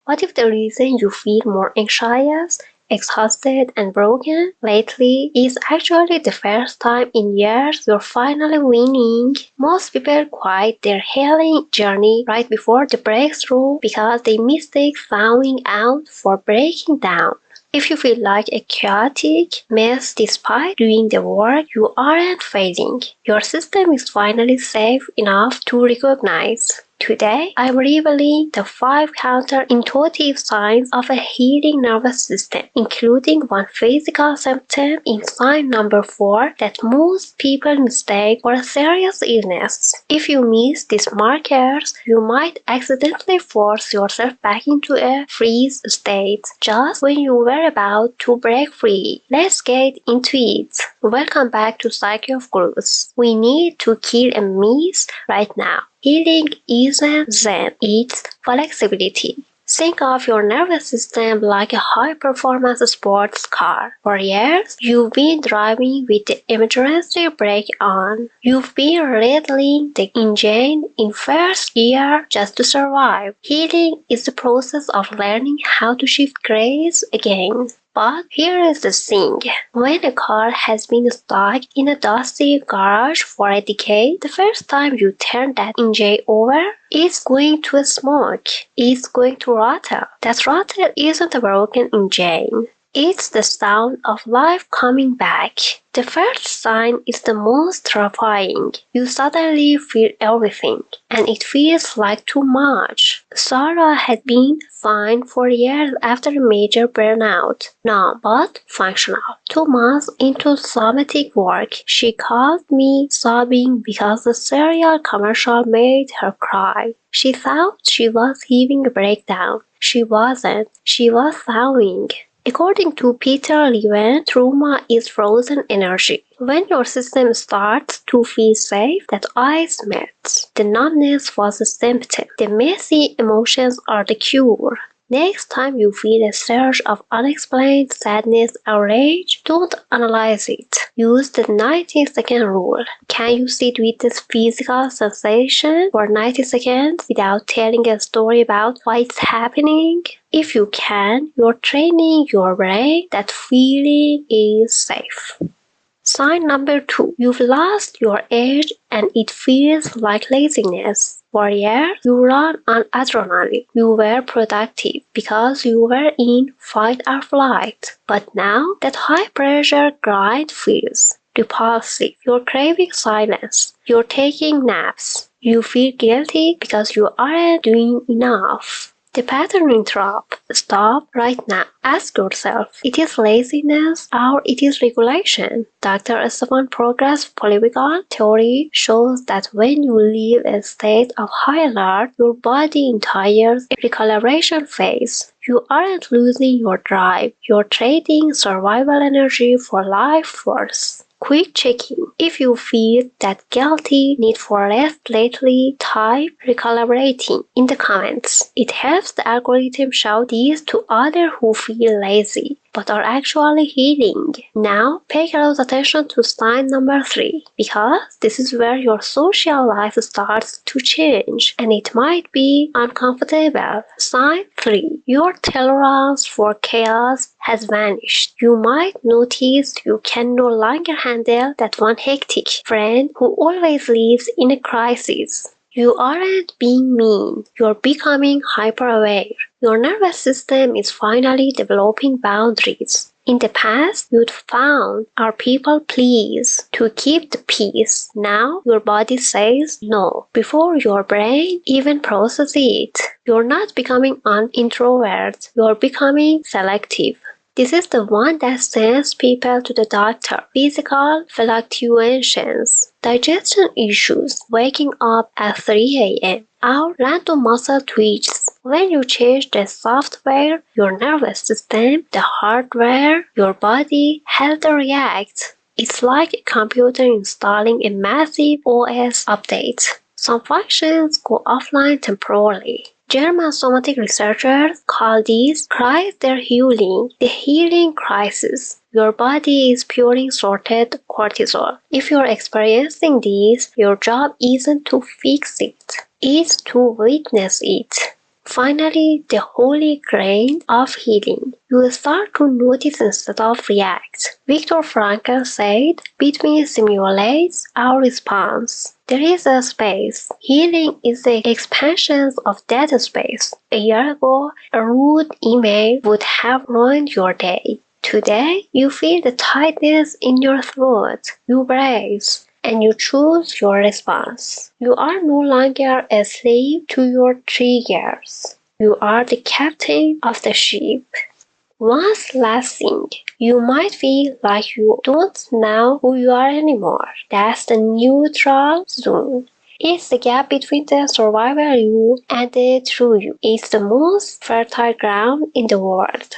What if the reason you feel more anxious, exhausted, and broken lately is actually the first time in years you're finally winning? Most people quit their healing journey right before the breakthrough because they mistake thawing out for breaking down. If you feel like a chaotic mess despite doing the work, you aren't failing. Your system is finally safe enough to recognize. Today, I'm revealing the 5 counterintuitive signs of a healing nervous system, including one physical symptom in sign number 4 that most people mistake for a serious illness. If you miss these markers, you might accidentally force yourself back into a freeze state just when you were about to break free. Let's get into it. Welcome back to Psyche of Growth. We need to kill a myth right now. Healing isn't zen, it's flexibility. Think of your nervous system like a high-performance sports car. For years, you've been driving with the emergency brake on. You've been rattling the engine in first gear just to survive. Healing is the process of learning how to shift gears again. But here is the thing. When a car has been stuck in a dusty garage for a decade, the first time you turn that engine over, it's going to smoke. It's going to rattle. That rattle isn't a broken engine. It's the sound of life coming back. The first sign is the most terrifying. You suddenly feel everything, and it feels like too much. Sarah had been fine for years after a major burnout, numb but functional. 2 months into somatic work, she called me sobbing because the cereal commercial made her cry. She thought she was having a breakdown. She wasn't. She was thawing. According to Peter Levin, trauma is frozen energy. When your system starts to feel safe, that ice melts. The numbness was a symptom. The messy emotions are the cure. Next time you feel a surge of unexplained sadness or rage, don't analyze it. Use the 90-second rule. Can you sit with this physical sensation for 90 seconds without telling a story about why it's happening? If you can, you're training your brain that feeling is safe. Sign number 2. You've lost your edge and it feels like laziness. For years, you ran on adrenaline. You were productive because you were in fight or flight. But now, that high-pressure grind feels repulsive. You're craving silence. You're taking naps. You feel guilty because you aren't doing enough. The pattern interrupt. Stop right now. Ask yourself, it is laziness or it is regulation? Dr. Esteban Progress' Polyvagal Theory shows that when you leave a state of high alert, your body enters a recalibration phase. You aren't losing your drive. You're trading survival energy for life force. Quick checking. If you feel that guilty need for rest lately, type recalibrating in the comments. It helps the algorithm show these to others who feel lazy but are actually healing. Now, pay close attention to sign number 3 because this is where your social life starts to change and it might be uncomfortable. Sign 3. Your tolerance for chaos has vanished. You might notice you can no longer handle that one hectic friend who always lives in a crisis. You aren't being mean, you're becoming hyper-aware. Your nervous system is finally developing boundaries. In the past, you'd found our people please to keep the peace. Now, your body says no before your brain even processes it. You're not becoming an introvert, you're becoming selective. This is the one that sends people to the doctor. Physical fluctuations, digestion issues, waking up at 3 a.m., or random muscle twitches. When you change the software, your nervous system, the hardware, your body has to react. It's like a computer installing a massive OS update. Some functions go offline temporarily. German somatic researchers call these Kreislaufhealing, the healing crisis. Your body is pouring sorted cortisol. If you're experiencing this, your job isn't to fix it, it's to witness it. Finally, the holy grain of healing. You start to notice instead of react. Viktor Frankl said, between stimulates our response. There is a space. Healing is the expansion of that space. A year ago, a rude email would have ruined your day. Today, you feel the tightness in your throat. You brace and you choose your response. You are no longer a slave to your triggers. You are the captain of the ship. One last thing. You might feel like you don't know who you are anymore. That's the neutral zone. It's the gap between the survivor you and the true you. It's the most fertile ground in the world.